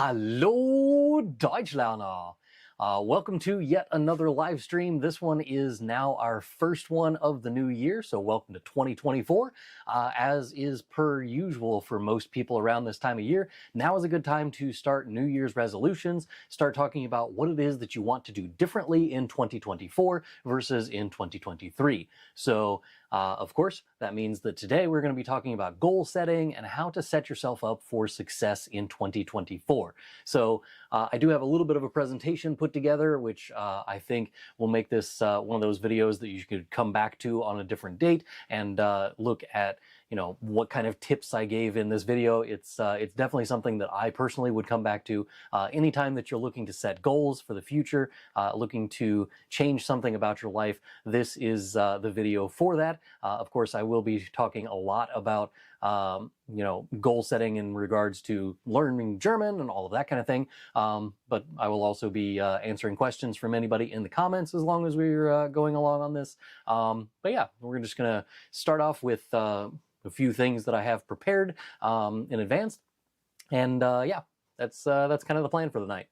Hallo Deutschlerner! Welcome to yet another live stream. This one is now our first one of the new year, so welcome to 2024. As is per usual for most people around this time of year, now is a good time to start New Year's resolutions, start talking about what it is that you want to do differently in 2024 versus in 2023. So, of course, that means that today we're going to be talking about goal setting and how to set yourself up for success in 2024. So I do have a little bit of a presentation put together, which I think will make this one of those videos that you could come back to on a different date and look at, you know, what kind of tips I gave in this video. It's definitely something that I personally would come back to anytime that you're looking to set goals for the future, looking to change something about your life. This is the video for that. Of course, I will be talking a lot about goal setting in regards to learning German and all of that kind of thing. But I will also be answering questions from anybody in the comments as long as we're going along on this. But yeah, we're just gonna start off with a few things that I have prepared in advance, and yeah, that's kind of the plan for the night.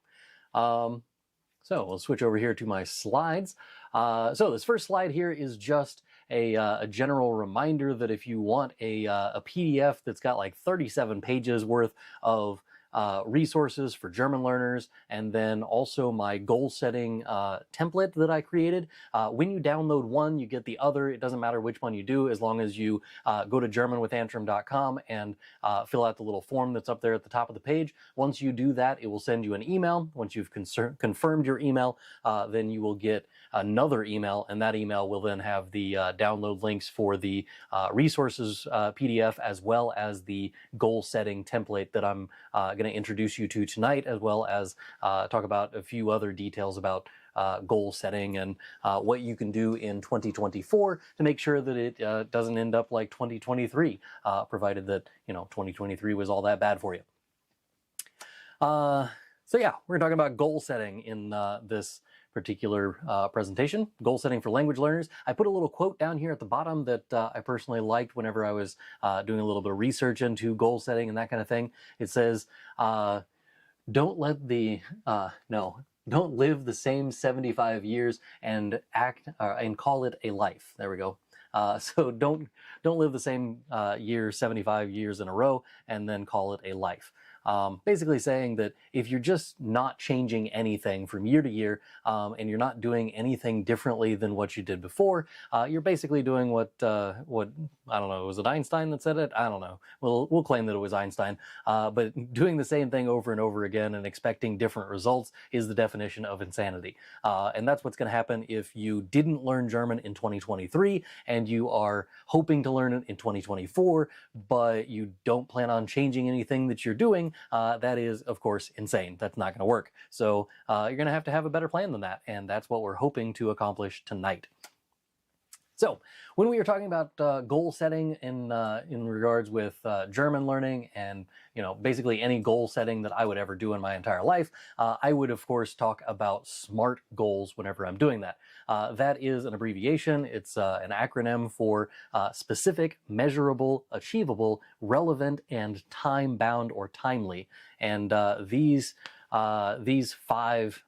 So we'll switch over here to my slides. So this first slide here is just a general reminder that if you want a PDF that's got like 37 pages worth of resources for German learners, and then also my goal setting template that I created. When you download one, you get the other. It doesn't matter which one you do, as long as you go to germanwithantrim.com and fill out the little form that's up there at the top of the page. Once you do that, it will send you an email. Once you've confirmed your email, then you will get another email, and that email will then have the download links for the resources PDF, as well as the goal setting template that I'm going to introduce you to tonight, as well as talk about a few other details about goal setting and what you can do in 2024 to make sure that it doesn't end up like 2023, provided that 2023 was all that bad for you. So yeah, we're talking about goal setting in this particular presentation, goal setting for language learners. I put a little quote down here at the bottom that I personally liked whenever I was doing a little bit of research into goal setting and that kind of thing. It says, don't live the same 75 years and call it a life. There we go. So don't live the same 75 years in a row and then call it a life. Basically saying that if you're just not changing anything from year to year, and you're not doing anything differently than what you did before, you're basically doing what I don't know, was it Einstein that said it? I don't know. We'll claim that it was Einstein. But doing the same thing over and over again and expecting different results is the definition of insanity. And that's what's going to happen if you didn't learn German in 2023 and you are hoping to learn it in 2024, but you don't plan on changing anything that you're doing. That is, of course, insane. That's not going to work. So you're going to have a better plan than that, and that's what we're hoping to accomplish tonight. So when we are talking about goal setting in regards with German learning and basically any goal setting that I would ever do in my entire life, I would of course talk about SMART goals whenever I'm doing that. That is an abbreviation. It's an acronym for specific, measurable, achievable, relevant, and time-bound or timely. And these five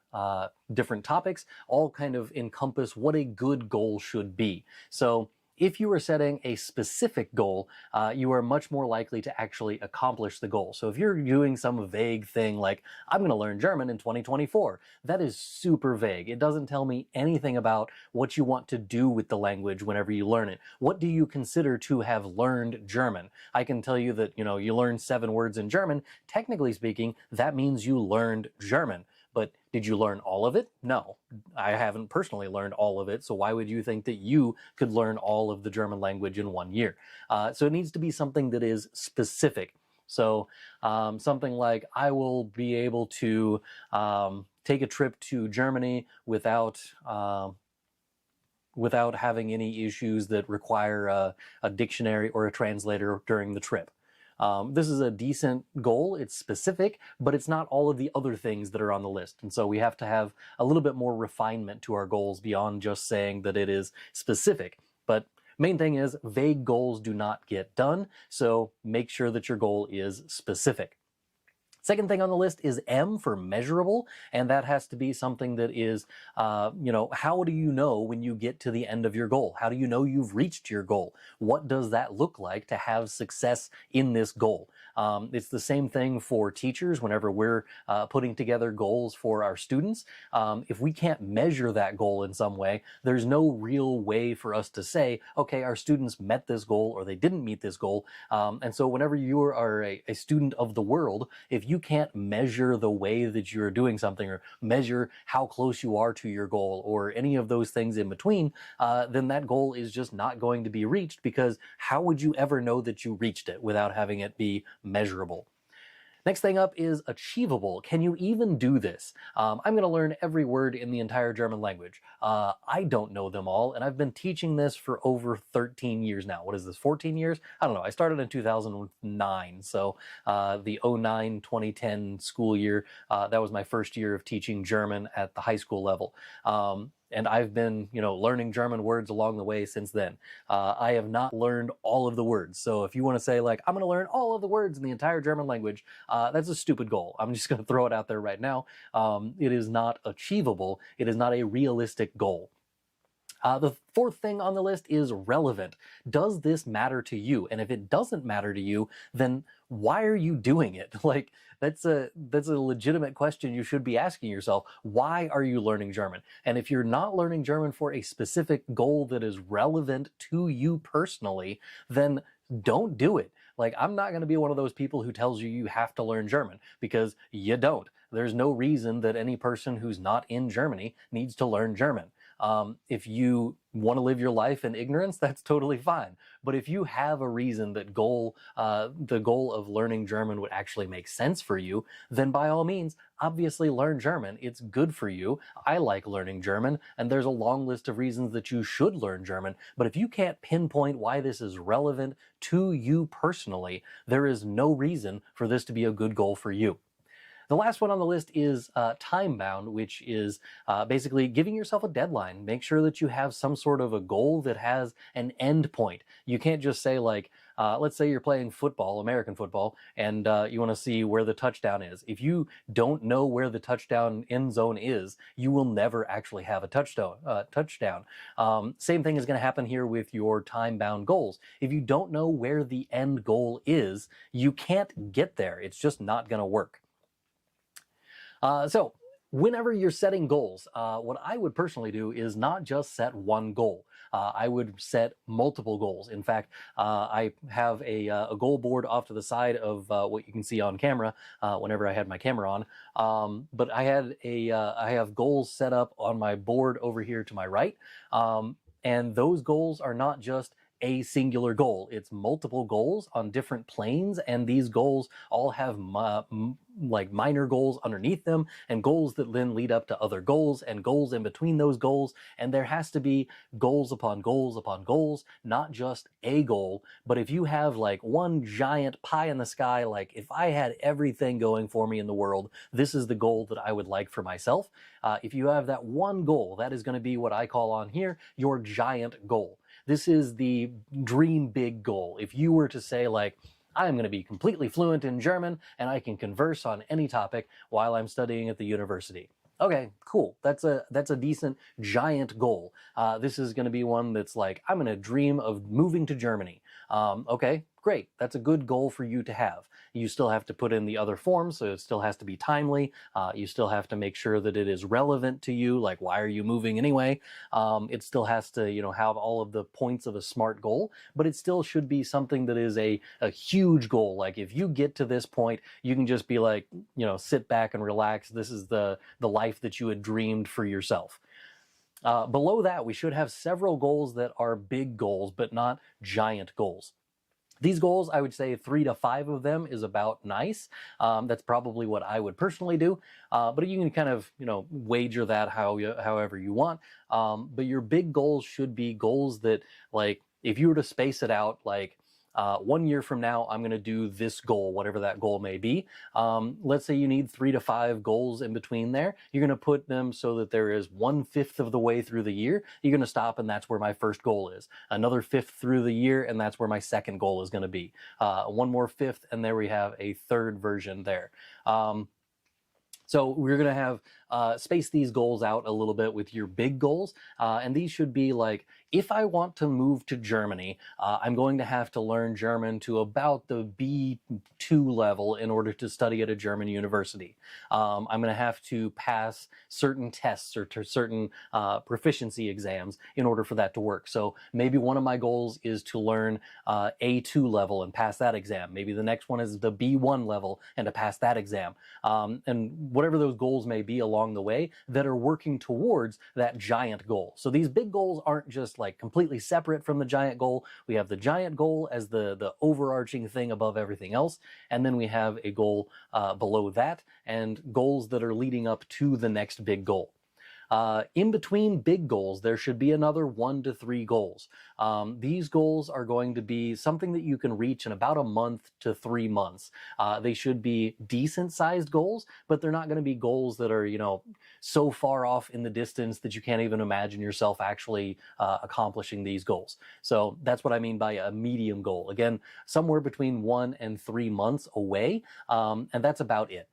different topics all kind of encompass what a good goal should be. So if you are setting a specific goal, you are much more likely to actually accomplish the goal. So if you're doing some vague thing like, I'm going to learn German in 2024, that is super vague. It doesn't tell me anything about what you want to do with the language whenever you learn it. What do you consider to have learned German? I can tell you that, you learned 7 words in German. Technically speaking, that means you learned German. But did you learn all of it? No, I haven't personally learned all of it. So why would you think that you could learn all of the German language in 1 year? So it needs to be something that is specific. So something like, I will be able to take a trip to Germany without having any issues that require a dictionary or a translator during the trip. This is a decent goal. It's specific, but it's not all of the other things that are on the list. And so we have to have a little bit more refinement to our goals beyond just saying that it is specific. But main thing is, vague goals do not get done. So make sure that your goal is specific. Second thing on the list is M for measurable, and that has to be something that is, how do you know when you get to the end of your goal? How do you know you've reached your goal? What does that look like to have success in this goal? It's the same thing for teachers whenever we're putting together goals for our students. If we can't measure that goal in some way, there's no real way for us to say, okay, our students met this goal or they didn't meet this goal. And so whenever you are a student of the world, if you can't measure the way that you're doing something or measure how close you are to your goal or any of those things in between, then that goal is just not going to be reached, because how would you ever know that you reached it without having it be measurable? Next thing up is achievable. Can you even do this? I'm going to learn every word in the entire German language. I don't know them all, and I've been teaching this for over 13 years now. What is this, 14 years? I don't know. I started in 2009, so the 2010 school year, that was my first year of teaching German at the high school level. And I've been, learning German words along the way since then. I have not learned all of the words. So if you want to say, like, I'm going to learn all of the words in the entire German language, that's a stupid goal. I'm just going to throw it out there right now. It is not achievable. It is not a realistic goal. The fourth thing on the list is relevant. Does this matter to you? And if it doesn't matter to you, then why are you doing it? Like, that's a legitimate question you should be asking yourself. Why are you learning German? And if you're not learning German for a specific goal that is relevant to you personally, then don't do it. Like, I'm not going to be one of those people who tells you you have to learn German, because you don't. There's no reason that any person who's not in Germany needs to learn German. If you want to live your life in ignorance, that's totally fine. But if you have a reason that the goal of learning German would actually make sense for you, then by all means, obviously learn German. It's good for you. I like learning German, and there's a long list of reasons that you should learn German. But if you can't pinpoint why this is relevant to you personally, there is no reason for this to be a good goal for you. The last one on the list is time-bound, which is basically giving yourself a deadline. Make sure that you have some sort of a goal that has an end point. You can't just say, like, let's say you're playing football, American football, and you want to see where the touchdown is. If you don't know where the touchdown end zone is, you will never actually have a touchdown. Same thing is going to happen here with your time-bound goals. If you don't know where the end goal is, you can't get there. It's just not going to work. So whenever you're setting goals, what I would personally do is not just set one goal. I would set multiple goals. In fact, I have a goal board off to the side of what you can see on camera whenever I had my camera on. But I have goals set up on my board over here to my right. And those goals are not just a singular goal. It's multiple goals on different planes, and these goals all have like minor goals underneath them, and goals that then lead up to other goals, and goals in between those goals. And there has to be goals upon goals upon goals, not just a goal. But if you have like one giant pie in the sky, like, if I had everything going for me in the world, this is the goal that I would like for myself. If you have that one goal, that is going to be what I call on here your giant goal. This is the dream big goal. If you were to say, like, I'm going to be completely fluent in German and I can converse on any topic while I'm studying at the university. Okay, cool. That's a decent giant goal. This is going to be one that's like, I'm going to dream of moving to Germany. Okay, great. That's a good goal for you to have. You still have to put in the other forms, so it still has to be timely. You still have to make sure that it is relevant to you, like, why are you moving anyway? It still has to, have all of the points of a SMART goal, but it still should be something that is a huge goal. Like, if you get to this point, you can just be like, sit back and relax. This is the life that you had dreamed for yourself. Below that, we should have several goals that are big goals, but not giant goals. These goals, I would say 3 to 5 of them is about nice. That's probably what I would personally do. But you can kind of, wager that however you want. But your big goals should be goals that, like, if you were to space it out, like, 1 year from now, I'm going to do this goal, whatever that goal may be. Let's say you need 3 to 5 goals in between there. You're going to put them so that there is 1/5 of the way through the year. You're going to stop, and that's where my first goal is. Another 1/5 through the year, and that's where my second goal is going to be. One more 1/5, and there we have a third version there. So we're going to have space these goals out a little bit with your big goals. And these should be like, if I want to move to Germany, I'm going to have to learn German to about the B2 level in order to study at a German university. I'm going to have to pass certain tests or certain proficiency exams in order for that to work. So maybe one of my goals is to learn A2 level and pass that exam. Maybe the next one is the B1 level and to pass that exam. And whatever those goals may be along the way that are working towards that giant goal. So these big goals aren't just like completely separate from the giant goal. We have the giant goal as the overarching thing above everything else, and then we have a goal below that and goals that are leading up to the next big goal. In between big goals, there should be another 1 to 3 goals. These goals are going to be something that you can reach in about a month to 3 months. They should be decent sized goals, but they're not going to be goals that are, so far off in the distance that you can't even imagine yourself actually accomplishing these goals. So that's what I mean by a medium goal. Again, somewhere between 1 and 3 months away, and that's about it.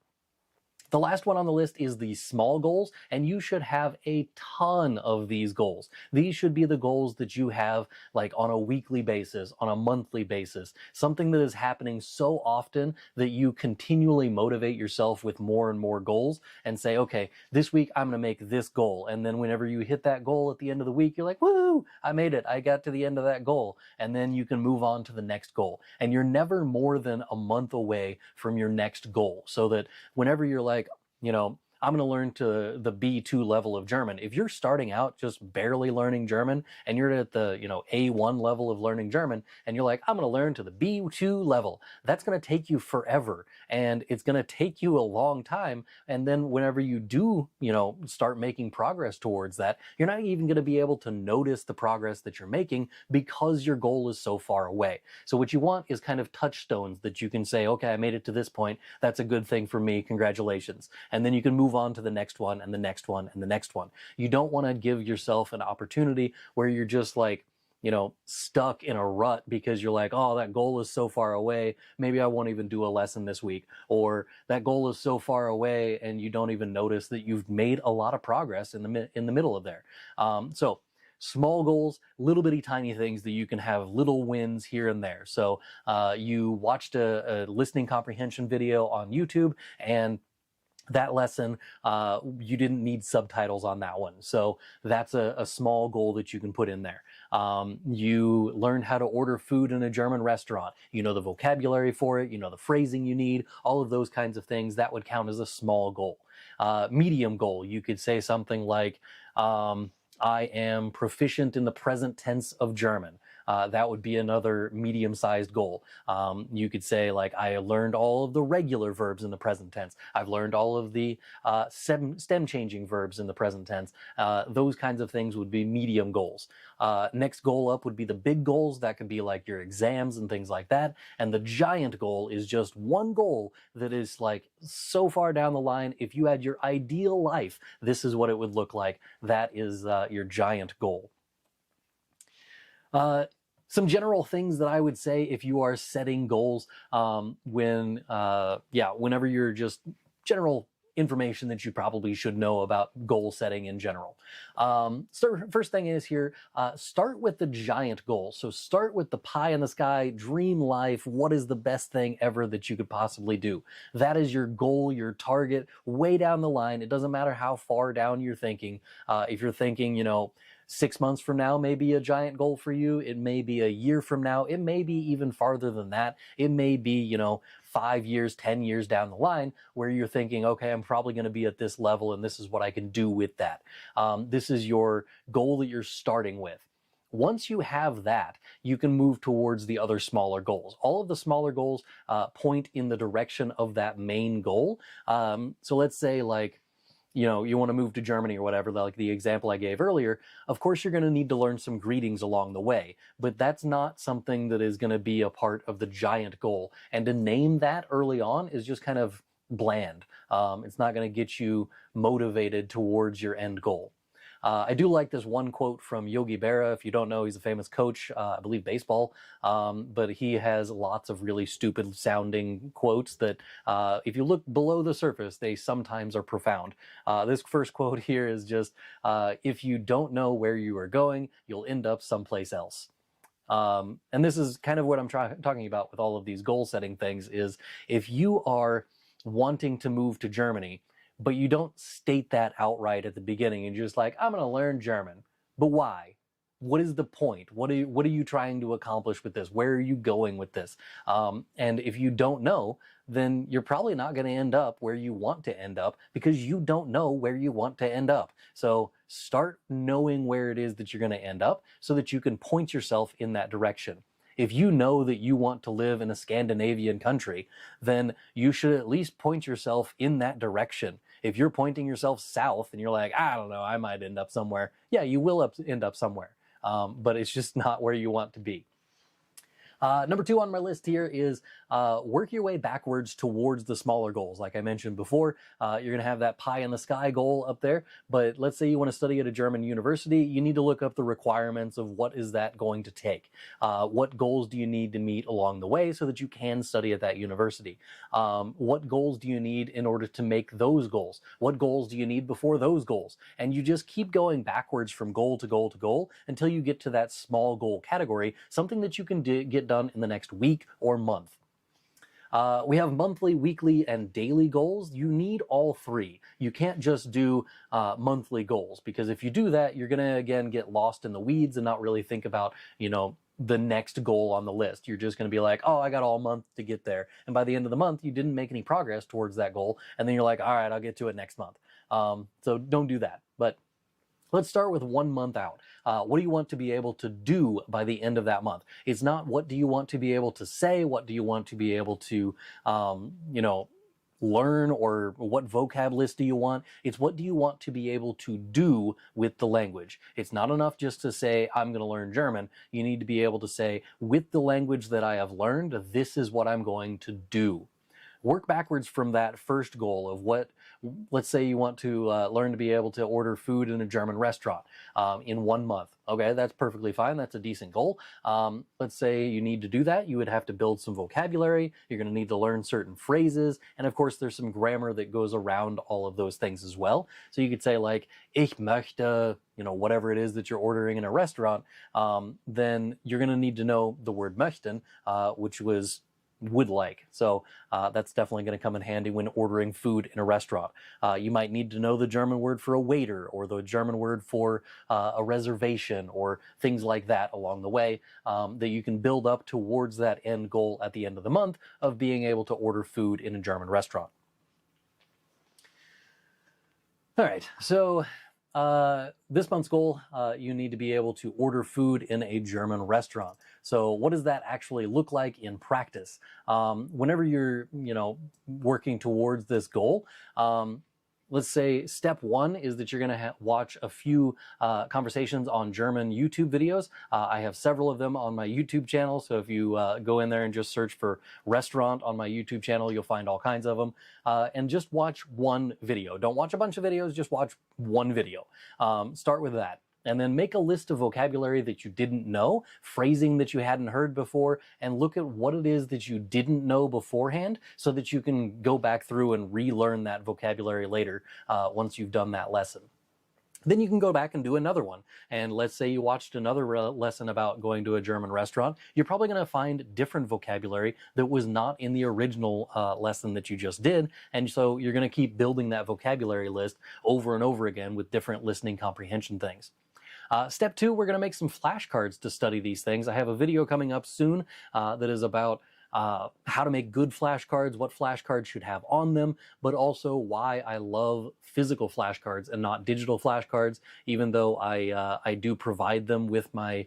The last one on the list is the small goals, and you should have a ton of these goals. These should be the goals that you have like on a weekly basis, on a monthly basis, something that is happening so often that you continually motivate yourself with more and more goals and say, okay, this week I'm going to make this goal. And then whenever you hit that goal at the end of the week, you're like, woo, I made it. I got to the end of that goal. And then you can move on to the next goal. And you're never more than a month away from your next goal, so that whenever you're like, I'm going to learn to the B2 level of German. If you're starting out just barely learning German and you're at the, A1 level of learning German and you're like, I'm going to learn to the B2 level, that's going to take you forever. And it's going to take you a long time. And then whenever you do, start making progress towards that, you're not even going to be able to notice the progress that you're making because your goal is so far away. So what you want is kind of touchstones that you can say, okay, I made it to this point. That's a good thing for me. Congratulations. And then you can move on to the next one and the next one and the next one. You don't want to give yourself an opportunity where you're just like, stuck in a rut because you're like, oh, that goal is so far away. Maybe I won't even do a lesson this week. Or that goal is so far away and you don't even notice that you've made a lot of progress in the middle of there. So small goals, little bitty tiny things that you can have little wins here and there. So you watched a listening comprehension video on YouTube, and that lesson, you didn't need subtitles on that one. So that's a small goal that you can put in there. You learned how to order food in a German restaurant. You know the vocabulary for it, you know the phrasing you need, all of those kinds of things. That would count as a small goal. Medium goal, you could say something like, I am proficient in the present tense of German. That would be another medium-sized goal. You could say, like, I learned all of the regular verbs in the present tense. I've learned all of the stem-changing verbs in the present tense. Those kinds of things would be medium goals. Next goal up would be the big goals. That could be like your exams and things like that. And the giant goal is just one goal that is like so far down the line. If you had your ideal life, this is what it would look like. That is your giant goal. Some general things that I would say if you are setting goals, whenever you're just general information that you probably should know about goal setting in general. So first thing is here, start with the giant goal. So start with the pie in the sky, dream life. What is the best thing ever that you could possibly do? That is your goal, your target, way down the line. It doesn't matter how far down you're thinking. If you're thinking, 6 months from now may be a giant goal for you. It may be a year from now. It may be even farther than that. It may be, 5 years, 10 years down the line where you're thinking, okay, I'm probably going to be at this level and this is what I can do with that. This is your goal that you're starting with. Once you have that, you can move towards the other smaller goals. All of the smaller goals point in the direction of that main goal. So let's say you want to move to Germany or whatever, like the example I gave earlier, of course you're going to need to learn some greetings along the way, but that's not something that is going to be a part of the giant goal. And to name that early on is just kind of bland. It's not going to get you motivated towards your end goal. I do like this one quote from Yogi Berra. If you don't know, he's a famous coach, I believe baseball, but he has lots of really stupid sounding quotes that if you look below the surface, they sometimes are profound. This first quote here is just, if you don't know where you are going, you'll end up someplace else. And this is kind of what I'm talking about with all of these goal setting things is if you are wanting to move to Germany, but you don't state that outright at the beginning and you're just like, I'm going to learn German. But why? What is the point? What are you trying to accomplish with this? Where are you going with this? And if you don't know, then you're probably not going to end up where you want to end up because you don't know where you want to end up. So start knowing where it is that you're going to end up so that you can point yourself in that direction. If you know that you want to live in a Scandinavian country, then you should at least point yourself in that direction. If you're pointing yourself south and you're like, I don't know, I might end up somewhere. Yeah, you will end up somewhere, but it's just not where you want to be. Number 2 on my list here is work your way backwards towards the smaller goals. Like I mentioned before, you're going to have that pie in the sky goal up there, but let's say you want to study at a German university, you need to look up the requirements of what is that going to take. What goals do you need to meet along the way so that you can study at that university? What goals do you need in order to make those goals? What goals do you need before those goals? And you just keep going backwards from goal to goal to goal until you get to that small goal category, something that you can get done in the next week or month. We have monthly, weekly, and daily goals. You need all 3. You can't just do monthly goals because if you do that, you're going to, again, get lost in the weeds and not really think about, the next goal on the list. You're just going to be like, oh, I got all month to get there. And by the end of the month, you didn't make any progress towards that goal. And then you're like, all right, I'll get to it next month. So don't do that. But let's start with 1 month out. What do you want to be able to do by the end of that month? It's not what do you want to be able to say, what do you want to be able to, learn, or what vocab list do you want? It's what do you want to be able to do with the language. It's not enough just to say, I'm going to learn German. You need to be able to say, with the language that I have learned, this is what I'm going to do. Work backwards from that first goal of what, let's say you want to learn to be able to order food in a German restaurant in 1 month. Okay, that's perfectly fine. That's a decent goal. Let's say you need to do that. You would have to build some vocabulary. You're going to need to learn certain phrases. And of course, there's some grammar that goes around all of those things as well. So you could say like, ich möchte, whatever it is that you're ordering in a restaurant. Then you're going to need to know the word möchten, which was would like. So that's definitely going to come in handy when ordering food in a restaurant. You might need to know the German word for a waiter or the German word for a reservation or things like that along the way that you can build up towards that end goal at the end of the month of being able to order food in a German restaurant. All right, so this month's goal, you need to be able to order food in a German restaurant. So what does that actually look like in practice? Whenever you're, working towards this goal, let's say step 1 is that you're going to watch a few conversations on German YouTube videos. I have several of them on my YouTube channel. So if you go in there and just search for restaurant on my YouTube channel, you'll find all kinds of them. And just watch one video. Don't watch a bunch of videos, just watch one video. Start with that. And then make a list of vocabulary that you didn't know, phrasing that you hadn't heard before, and look at what it is that you didn't know beforehand so that you can go back through and relearn that vocabulary later once you've done that lesson. Then you can go back and do another one. And let's say you watched another lesson about going to a German restaurant. You're probably going to find different vocabulary that was not in the original lesson that you just did. And so you're going to keep building that vocabulary list over and over again with different listening comprehension things. Step 2, we're going to make some flashcards to study these things. I have a video coming up soon that is about how to make good flashcards, what flashcards should have on them, but also why I love physical flashcards and not digital flashcards, even though I do provide them with my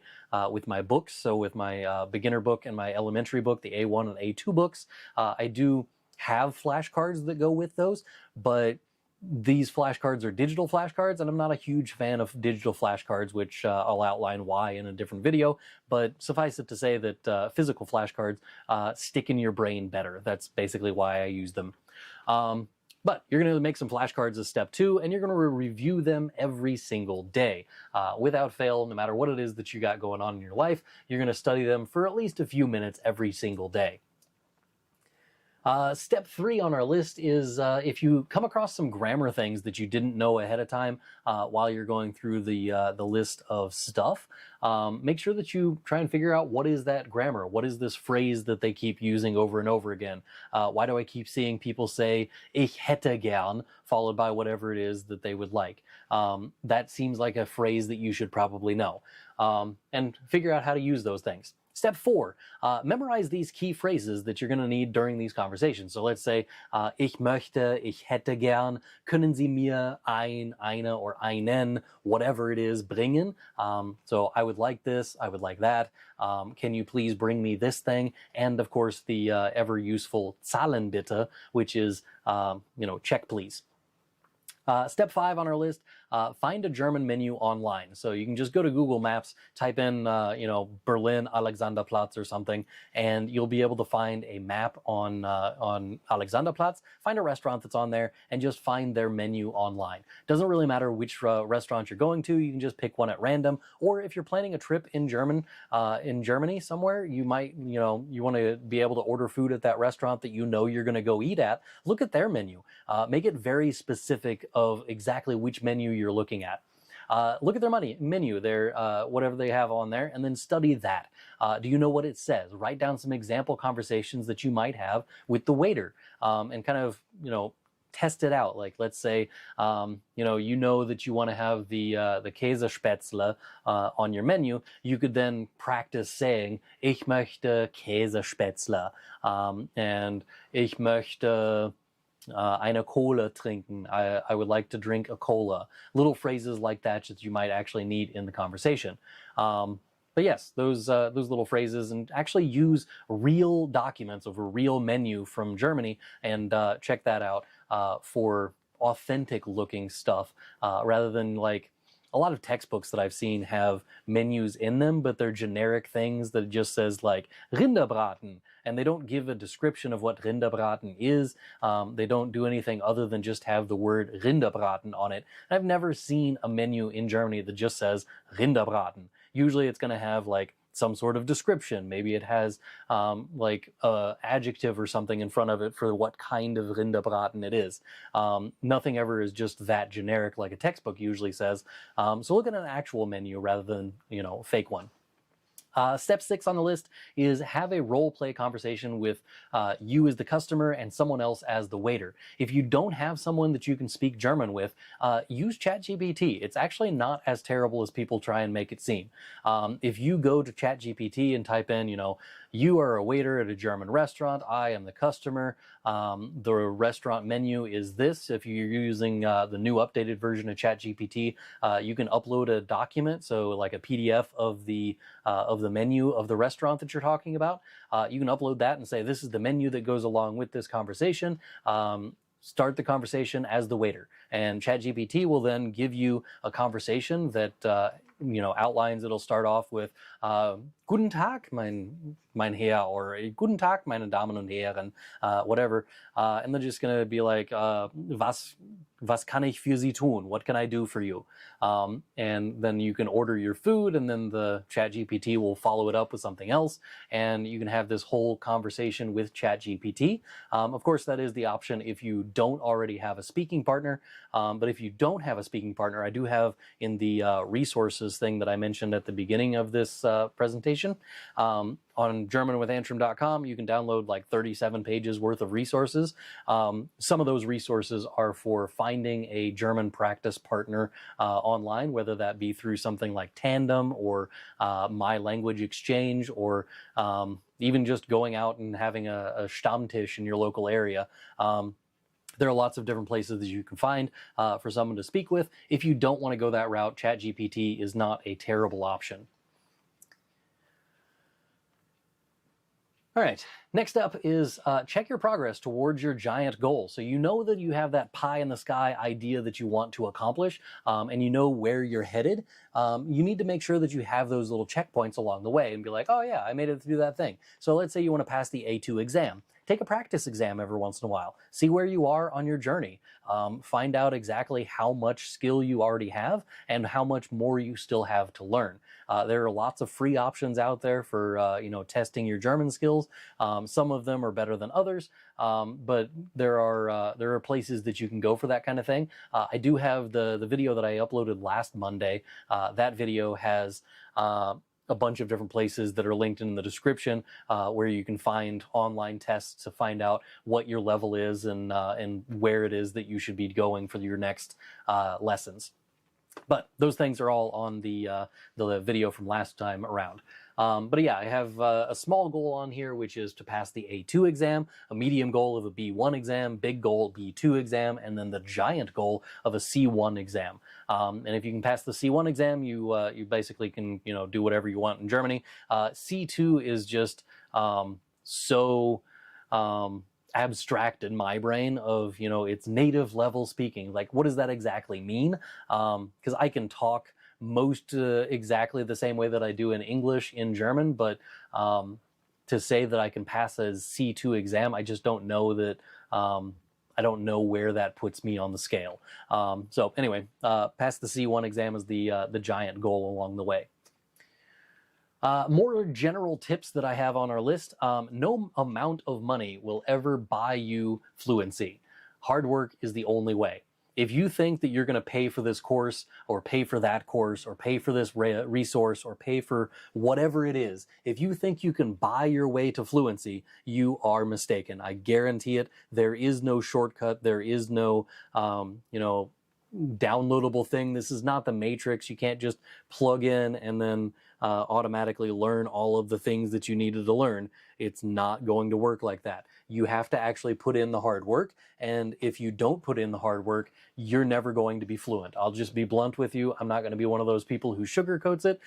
books. So with my beginner book and my elementary book, the A1 and A2 books, I do have flashcards that go with those, but these flashcards are digital flashcards, and I'm not a huge fan of digital flashcards, which I'll outline why in a different video, but suffice it to say that physical flashcards stick in your brain better. That's basically why I use them. But you're going to make some flashcards as step 2, and you're going to review them every single day. Without fail, no matter what it is that you got going on in your life, you're going to study them for at least a few minutes every single day. Step 3 on our list is if you come across some grammar things that you didn't know ahead of time while you're going through the list of stuff, make sure that you try and figure out what is that grammar. What is this phrase that they keep using over and over again? Why do I keep seeing people say ich hätte gern followed by whatever it is that they would like? That seems like a phrase that you should probably know, and figure out how to use those things. Step 4, memorize these key phrases that you're going to need during these conversations. So let's say, ich möchte, ich hätte gern, können Sie mir eine, or einen, whatever it is, bringen? So I would like this, I would like that. Can you please bring me this thing? And of course the ever useful Zahlen bitte, which is, check please. Step 5 on our list, find a German menu online. So you can just go to Google Maps, type in, Berlin, Alexanderplatz or something, and you'll be able to find a map on Alexanderplatz, find a restaurant that's on there, and just find their menu online. Doesn't really matter which restaurant you're going to, you can just pick one at random, or if you're planning a trip in Germany somewhere, you might, you want to be able to order food at that restaurant that you know you're going to go eat at, look at their menu. Make it very specific of exactly which menu you're looking at. Look at their menu, their whatever they have on there, and then study that. Do you know what it says? Write down some example conversations that you might have with the waiter, and kind of, test it out. Like, let's say, that you want to have the Käsespätzle on your menu. You could then practice saying, ich möchte Käsespätzle, and ich möchte eine Cola trinken. I would like to drink a cola. Little phrases like that you might actually need in the conversation. But yes, those little phrases, and actually use real documents of a real menu from Germany and check that out for authentic looking stuff, rather than like a lot of textbooks that I've seen have menus in them, but they're generic things that just says like Rinderbraten, and they don't give a description of what Rinderbraten is. They don't do anything other than just have the word Rinderbraten on it. And I've never seen a menu in Germany that just says Rinderbraten. Usually it's going to have like some sort of description. Maybe it has like an adjective or something in front of it for what kind of Rinderbraten it is. Nothing ever is just that generic like a textbook usually says. So look at an actual menu rather than, a fake one. Step 6 on the list is have a role play conversation with you as the customer and someone else as the waiter. If you don't have someone that you can speak German with, use ChatGPT. It's actually not as terrible as people try and make it seem. If you go to ChatGPT and type in, you are a waiter at a German restaurant, I am the customer, the restaurant menu is this. If you're using the new updated version of ChatGPT, you can upload a document, so like a PDF of the menu of the restaurant that you're talking about. You can upload that and say, this is the menu that goes along with this conversation. Start the conversation as the waiter. And ChatGPT will then give you a conversation that outlines. It'll start off with Guten Tag, mein Herr, or Guten Tag, meine Damen und Herren, whatever. And they're just going to be like, was kann ich für Sie tun? What can I do for you? And then you can order your food, and then the ChatGPT will follow it up with something else, and you can have this whole conversation with ChatGPT. Of course, that is the option if you don't already have a speaking partner. But if you don't have a speaking partner, I do have in the resources thing that I mentioned at the beginning of this presentation, on GermanWithAntrim.com, you can download like 37 pages worth of resources. Some of those resources are for finding a German practice partner online, whether that be through something like Tandem or My Language Exchange, or even just going out and having a Stammtisch in your local area. There are lots of different places that you can find for someone to speak with. If you don't want to go that route, ChatGPT is not a terrible option. All right, next up is check your progress towards your giant goal. So you know that you have that pie in the sky idea that you want to accomplish, and you know where you're headed. You need to make sure that you have those little checkpoints along the way and be like, oh yeah, I made it through that thing. So let's say you want to pass the A2 exam. Take a practice exam every once in a while. See where you are on your journey. Find out exactly how much skill you already have and how much more you still have to learn. There are lots of free options out there for testing your German skills. Some of them are better than others, but there are places that you can go for that kind of thing. I do have the video that I uploaded last Monday. That video has a bunch of different places that are linked in the description where you can find online tests to find out what your level is and where it is that you should be going for your next lessons. But those things are all on the video from last time around. But yeah, I have a small goal on here, which is to pass the A2 exam, a medium goal of a B1 exam, big goal B2 exam, and then the giant goal of a C1 exam. And if you can pass the C1 exam, you basically can do whatever you want in Germany. C2 is just so abstract in my brain of it's native level speaking. Like, what does that exactly mean? Because I can talk most exactly the same way that I do in English in German, but to say that I can pass a C2 exam, I just don't know that. I don't know where that puts me on the scale. So anyway, pass the C1 exam is the giant goal along the way. More general tips that I have on our list. No amount of money will ever buy you fluency. Hard work is the only way. If you think that you're going to pay for this course or pay for that course or pay for this resource or pay for whatever it is, if you think you can buy your way to fluency, you are mistaken. I guarantee it. There is no shortcut. There is no, downloadable thing. This is not the Matrix. You can't just plug in and then automatically learn all of the things that you needed to learn. It's not going to work like that. You have to actually put in the hard work, and if you don't put in the hard work, you're never going to be fluent. I'll just be blunt with you. I'm not going to be one of those people who sugarcoats it.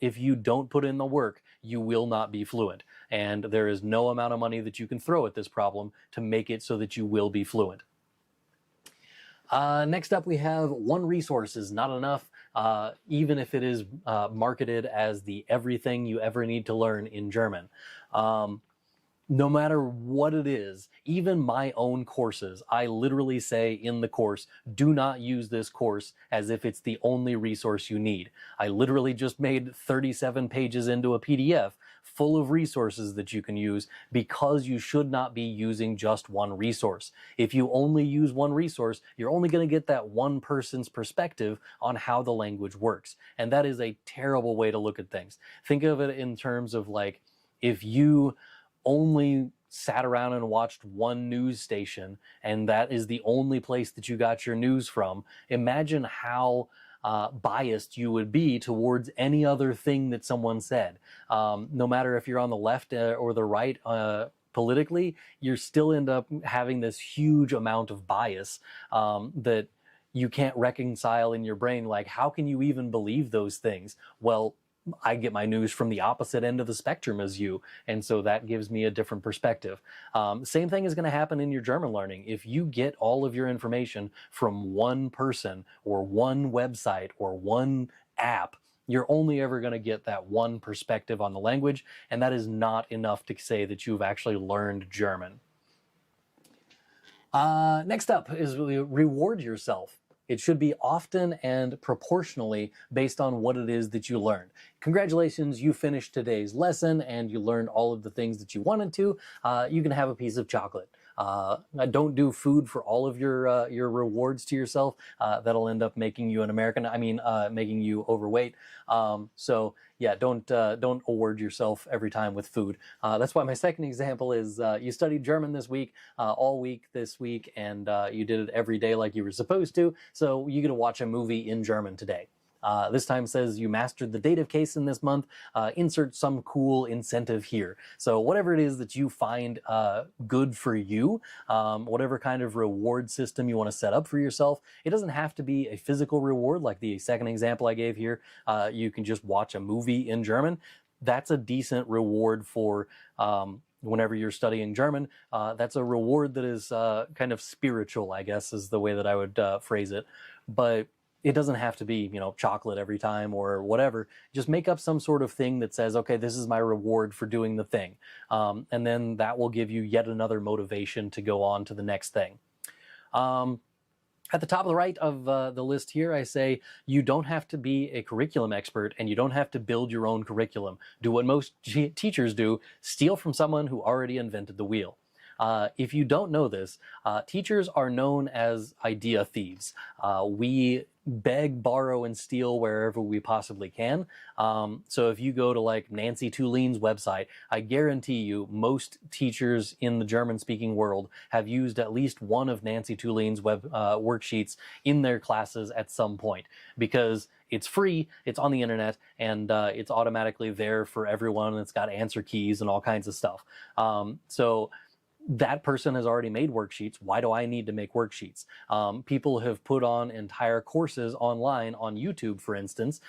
If you don't put in the work, you will not be fluent, and there is no amount of money that you can throw at this problem to make it so that you will be fluent. Next up, we have one resource is not enough, even if it is marketed as the everything you ever need to learn in German. No matter what it is, even my own courses, I literally say in the course, do not use this course as if it's the only resource you need. I literally just made 37 pages into a PDF full of resources that you can use because you should not be using just one resource. If you only use one resource, you're only going to get that one person's perspective on how the language works. And that is a terrible way to look at things. Think of it in terms of like, if you only sat around and watched one news station and that is the only place that you got your news from, imagine how biased you would be towards any other thing that someone said. No matter if you're on the left or the right politically, you still end up having this huge amount of bias that you can't reconcile in your brain. Like, how can you even believe those things? Well, I get my news from the opposite end of the spectrum as you, and so that gives me a different perspective. Same thing is going to happen in your German learning. If you get all of your information from one person or one website or one app, you're only ever going to get that one perspective on the language, and that is not enough to say that you've actually learned German. Next up is reward yourself. It should be often and proportionally based on what it is that you learned. Congratulations, you finished today's lesson and you learned all of the things that you wanted to. You can have a piece of chocolate. Don't do food for all of your rewards to yourself. That'll end up making you an American. Making you overweight. So yeah, don't award yourself every time with food. That's why my second example is you studied German this week, all week this week, and you did it every day like you were supposed to. So you get to watch a movie in German today. This time says you mastered the dative case in this month, insert some cool incentive here. So whatever it is that you find good for you, whatever kind of reward system you want to set up for yourself, it doesn't have to be a physical reward like the second example I gave here. You can just watch a movie in German. That's a decent reward for whenever you're studying German. That's a reward that is kind of spiritual, I guess, is the way that I would phrase it. But it doesn't have to be, chocolate every time or whatever. Just make up some sort of thing that says, okay, this is my reward for doing the thing. And then that will give you yet another motivation to go on to the next thing. At the top of the right of the list here, I say you don't have to be a curriculum expert and you don't have to build your own curriculum. Do what most teachers do, steal from someone who already invented the wheel. If you don't know this, teachers are known as idea thieves. We beg, borrow, and steal wherever we possibly can. So if you go to like Nancy Tuline's website, I guarantee you most teachers in the German-speaking world have used at least one of Nancy Tuline's worksheets in their classes at some point, because it's free, it's on the internet, and it's automatically there for everyone. It's got answer keys and all kinds of stuff. So that person has already made worksheets. Why do I need to make worksheets? People have put on entire courses online on YouTube, for instance.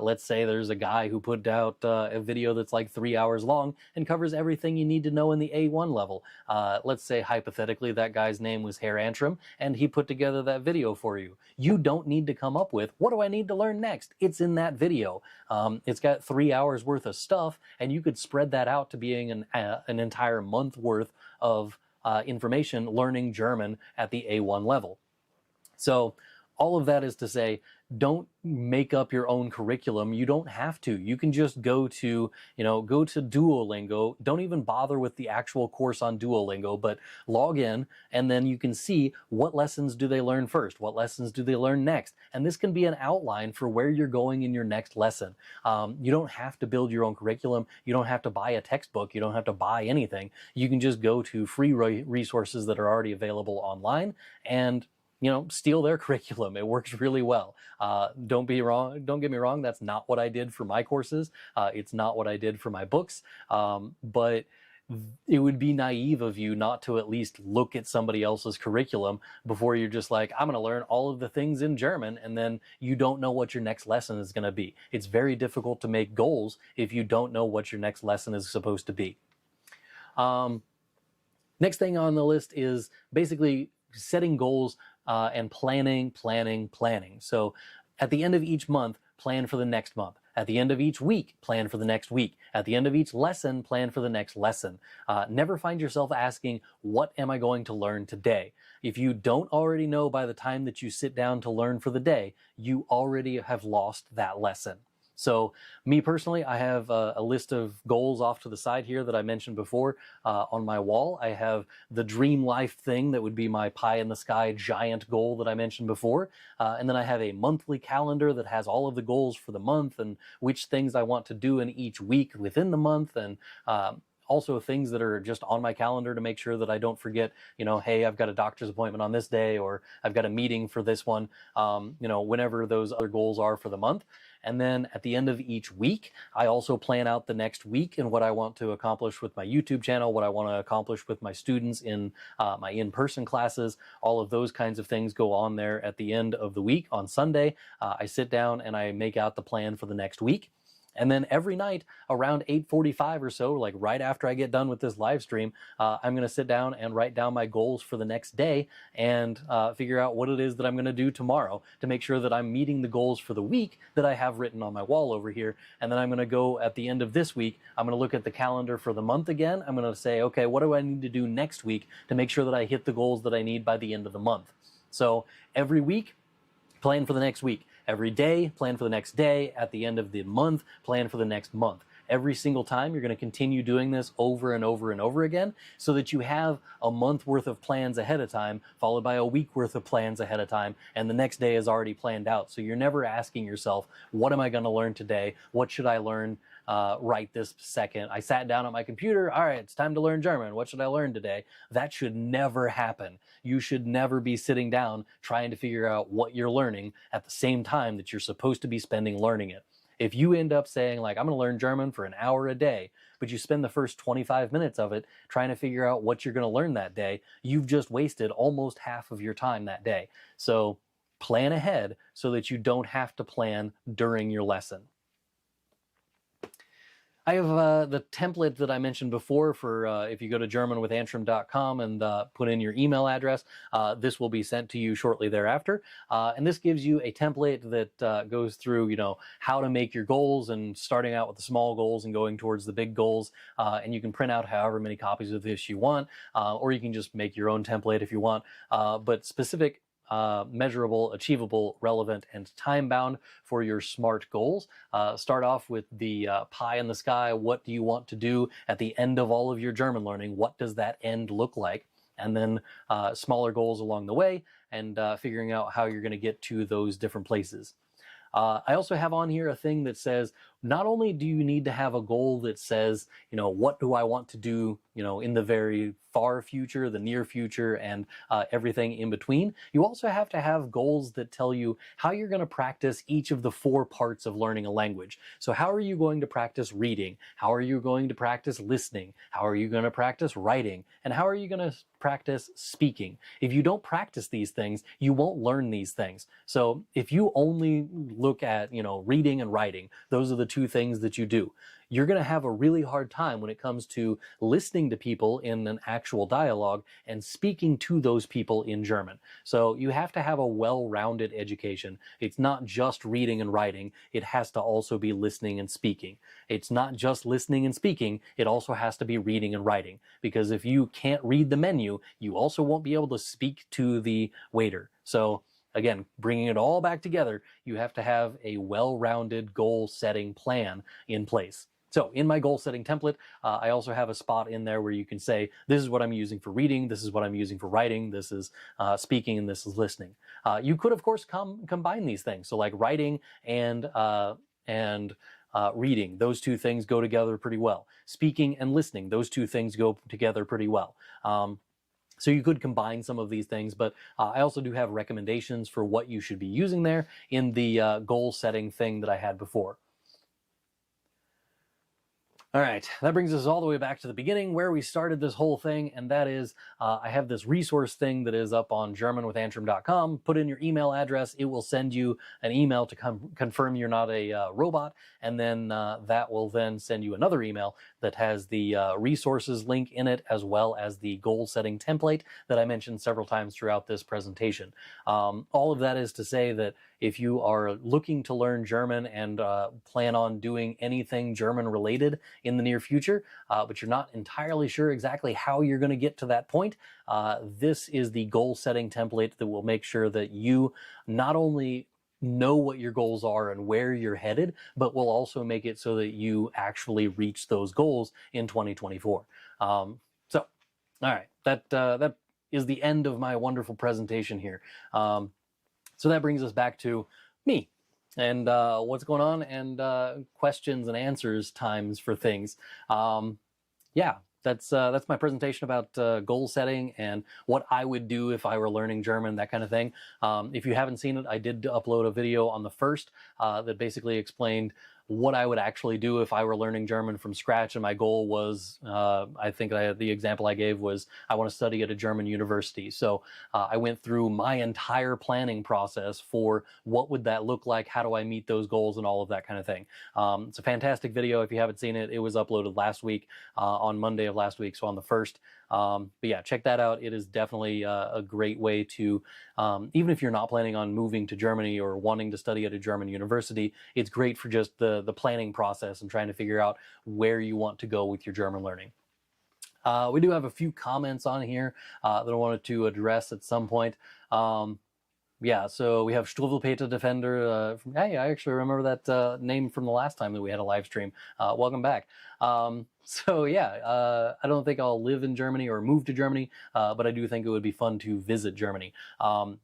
Let's say there's a guy who put out a video that's like 3 hours long and covers everything you need to know in the A1 level. Let's say hypothetically that guy's name was Herr Antrim and he put together that video for you. You don't need to come up with, what do I need to learn next? It's in that video. It's got 3 hours worth of stuff, and you could spread that out to being an entire month worth of information learning German at the A1 level. So all of that is to say, don't make up your own curriculum. You don't have to. You can just go to Duolingo. Don't even bother with the actual course on Duolingo, but log in, and then you can see what lessons do they learn first, what lessons do they learn next. And this can be an outline for where you're going in your next lesson. You don't have to build your own curriculum. You don't have to buy a textbook. You don't have to buy anything. You can just go to free resources that are already available online and steal their curriculum. It works really well. Don't get me wrong, that's not what I did for my courses. It's not what I did for my books. But it would be naive of you not to at least look at somebody else's curriculum before you're just like, I'm going to learn all of the things in German, and then you don't know what your next lesson is going to be. It's very difficult to make goals if you don't know what your next lesson is supposed to be. Next thing on the list is basically setting goals and planning. So at the end of each month, plan for the next month. At the end of each week, plan for the next week. At the end of each lesson, plan for the next lesson. Never find yourself asking, what am I going to learn today? If you don't already know by the time that you sit down to learn for the day, you already have lost that lesson. So me personally, I have a list of goals off to the side here that I mentioned before. On my wall, I have the dream life thing that would be my pie in the sky giant goal that I mentioned before. And then I have a monthly calendar that has all of the goals for the month and which things I want to do in each week within the month, and also things that are just on my calendar to make sure that I don't forget, hey, I've got a doctor's appointment on this day, or I've got a meeting for this one, whenever those other goals are for the month. And then at the end of each week, I also plan out the next week and what I want to accomplish with my YouTube channel, what I want to accomplish with my students in my in-person classes. All of those kinds of things go on there at the end of the week. On Sunday, I sit down and I make out the plan for the next week. And then every night around 8:45 or so, like right after I get done with this live stream, I'm going to sit down and write down my goals for the next day and figure out what it is that I'm going to do tomorrow to make sure that I'm meeting the goals for the week that I have written on my wall over here. And then I'm going to go at the end of this week, I'm going to look at the calendar for the month again. I'm going to say, okay, what do I need to do next week to make sure that I hit the goals that I need by the end of the month? So every week, plan for the next week. Every day, plan for the next day. At the end of the month, plan for the next month. Every single time, you're going to continue doing this over and over and over again so that you have a month worth of plans ahead of time, followed by a week worth of plans ahead of time, and the next day is already planned out. So you're never asking yourself, what am I going to learn today? What should I learn right this second? I sat down at my computer. All right, it's time to learn German. What should I learn today? That should never happen. You should never be sitting down trying to figure out what you're learning at the same time that you're supposed to be spending learning it. If you end up saying, like, I'm going to learn German for an hour a day, but you spend the first 25 minutes of it trying to figure out what you're going to learn that day, you've just wasted almost half of your time that day. So plan ahead so that you don't have to plan during your lesson. I have the template that I mentioned before for if you go to germanwithantrim.com and put in your email address, this will be sent to you shortly thereafter. And this gives you a template that goes through, you know, how to make your goals and starting out with the small goals and going towards the big goals. And you can print out however many copies of this you want, or you can just make your own template if you want. But specific, measurable, achievable, relevant, and time-bound for your SMART goals. Start off with the pie in the sky. What do you want to do at the end of all of your German learning? What does that end look like? And then smaller goals along the way, and figuring out how you're going to get to those different places. I also have on here a thing that says, not only do you need to have a goal that says, you know, what do I want to do, you know, in the very far future, the near future, and everything in between, you also have to have goals that tell you how you're going to practice each of the 4 parts of learning a language. So how are you going to practice reading? How are you going to practice listening? How are you going to practice writing? And how are you going to practice speaking? If you don't practice these things, you won't learn these things. So if you only look at, you know, reading and writing, those are the 2 things that you do, you're going to have a really hard time when it comes to listening to people in an actual dialogue and speaking to those people in German. So you have to have a well-rounded education. It's not just reading and writing. It has to also be listening and speaking. It's not just listening and speaking. It also has to be reading and writing. Because if you can't read the menu, you also won't be able to speak to the waiter. So again, bringing it all back together, you have to have a well-rounded goal-setting plan in place. So in my goal-setting template, I also have a spot in there where you can say, this is what I'm using for reading, this is what I'm using for writing, this is speaking, and this is listening. You could, of course, combine these things. So like writing and reading, those 2 things go together pretty well. Speaking and listening, those 2 things go together pretty well. So you could combine some of these things, but I also do have recommendations for what you should be using there in the goal setting thing that I had before. All right, that brings us all the way back to the beginning where we started this whole thing, and that is I have this resource thing that is up on germanwithantrim.com. Put in your email address. It will send you an email to confirm you're not a robot, and then that will then send you another email that has the resources link in it, as well as the goal-setting template that I mentioned several times throughout this presentation. All of that is to say that if you are looking to learn German and plan on doing anything German-related in the near future, but you're not entirely sure exactly how you're going to get to that point, this is the goal-setting template that will make sure that you not only know what your goals are and where you're headed, but will also make it so that you actually reach those goals in 2024. All right, that is the end of my wonderful presentation here. So that brings us back to me and what's going on, and questions and answers times for things. Yeah, that's my presentation about goal setting and what I would do if I were learning German, that kind of thing. If you haven't seen it, I did upload a video on the 1st that basically explained what I would actually do if I were learning German from scratch. And my goal was, I think the example I gave was, I want to study at a German university. So I went through my entire planning process for what would that look like, how do I meet those goals, and all of that kind of thing. It's a fantastic video. If you haven't seen it, it was uploaded last week, on Monday of last week, so on the 1st. But yeah, check that out. It is definitely a great way to, even if you're not planning on moving to Germany or wanting to study at a German university, it's great for just the planning process and trying to figure out where you want to go with your German learning. We do have a few comments on here that I wanted to address at some point. Yeah, so we have Struwwelpeter Defender. Hey, I actually remember that name from the last time that we had a live stream. Welcome back. So yeah, I don't think I'll live in Germany or move to Germany, but I do think it would be fun to visit Germany.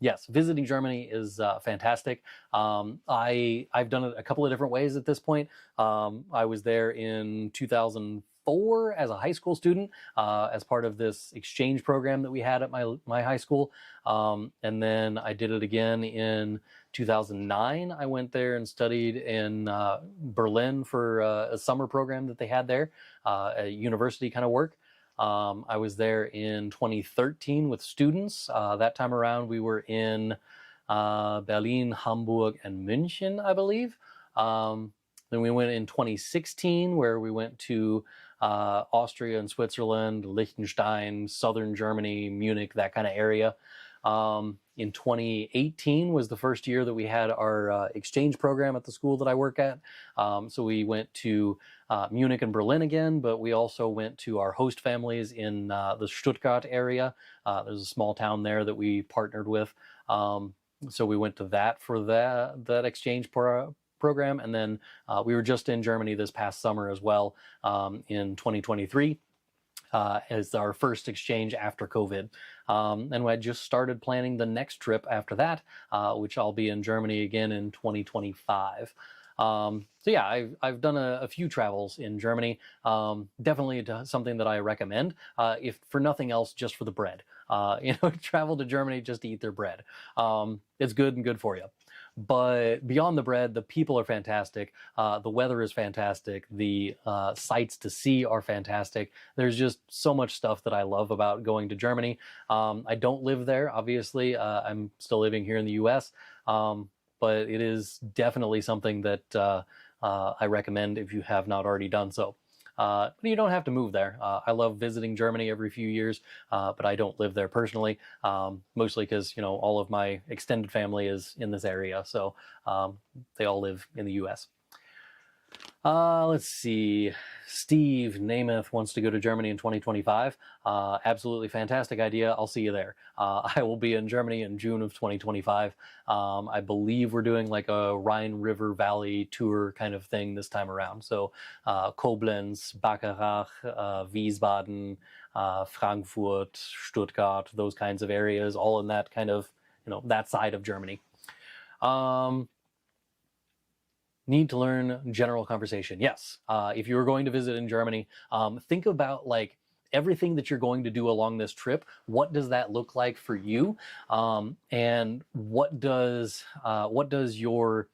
Yes, visiting Germany is fantastic. I've done it a couple of different ways at this point. I was there in 2004 as a high school student, as part of this exchange program that we had at my high school. And then I did it again in 2009. I went there and studied in Berlin for a summer program that they had there, a university kind of work. I was there in 2013 with students. That time around we were in Berlin, Hamburg, and München, I believe. Then we went in 2016, where we went to Austria and Switzerland, Liechtenstein, southern Germany, Munich, that kind of area. In 2018 was the first year that we had our exchange program at the school that I work at. So we went to Munich and Berlin again, but we also went to our host families in the Stuttgart area. There's a small town there that we partnered with. So we went to that for that exchange program. And then we were just in Germany this past summer as well, in 2023. As our first exchange after COVID. And I just started planning the next trip after that, which I'll be in Germany again in 2025. So yeah, I've done a few travels in Germany. Definitely something that I recommend, if for nothing else, just for the bread. Travel to Germany just to eat their bread. It's good and good for you. But beyond the bread, the people are fantastic. The weather is fantastic. The sights to see are fantastic. There's just so much stuff that I love about going to Germany. I don't live there, obviously. I'm still living here in the US. But it is definitely something that I recommend if you have not already done so. But you don't have to move there. I love visiting Germany every few years, but I don't live there personally, mostly because, all of my extended family is in this area, so they all live in the US. Let's see. Steve Namath wants to go to Germany in 2025. Absolutely fantastic idea. I'll see you there. I will be in Germany in June of 2025. I believe we're doing like a Rhine River Valley tour kind of thing this time around. So Koblenz, Bacharach, Wiesbaden, Frankfurt, Stuttgart, those kinds of areas, all in that kind of, that side of Germany. Need to learn general conversation. Yes. If you're going to visit in Germany, think about like everything that you're going to do along this trip. What does that look like for you? And what does your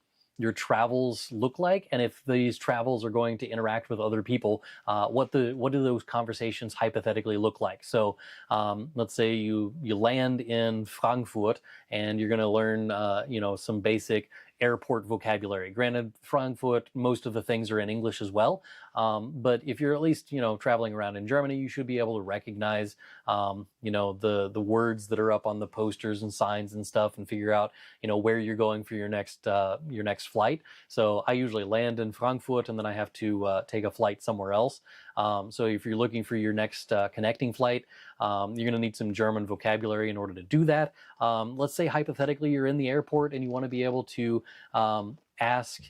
travels look like? And if these travels are going to interact with other people, what do those conversations hypothetically look like? So let's say you land in Frankfurt and you're going to learn some basic airport vocabulary. Granted, Frankfurt, most of the things are in English as well. But if you're at least, traveling around in Germany, you should be able to recognize, the words that are up on the posters and signs and stuff, and figure out, where you're going for your next flight. So I usually land in Frankfurt and then I have to take a flight somewhere else. So if you're looking for your next connecting flight, you're going to need some German vocabulary in order to do that. Let's say hypothetically you're in the airport and you want to be able to ask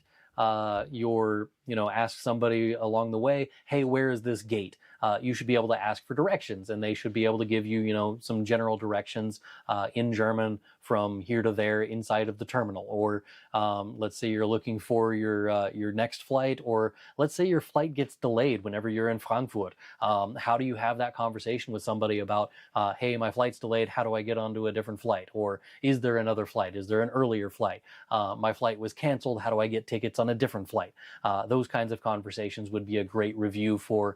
somebody along the way, hey, where is this gate? You should be able to ask for directions, and they should be able to give you, some general directions in German from here to there inside of the terminal. Or let's say you're looking for your next flight, or let's say your flight gets delayed whenever you're in Frankfurt. How do you have that conversation with somebody about, hey, my flight's delayed, how do I get onto a different flight? Or is there another flight? Is there an earlier flight? My flight was canceled, how do I get tickets on a different flight? Those kinds of conversations would be a great review for,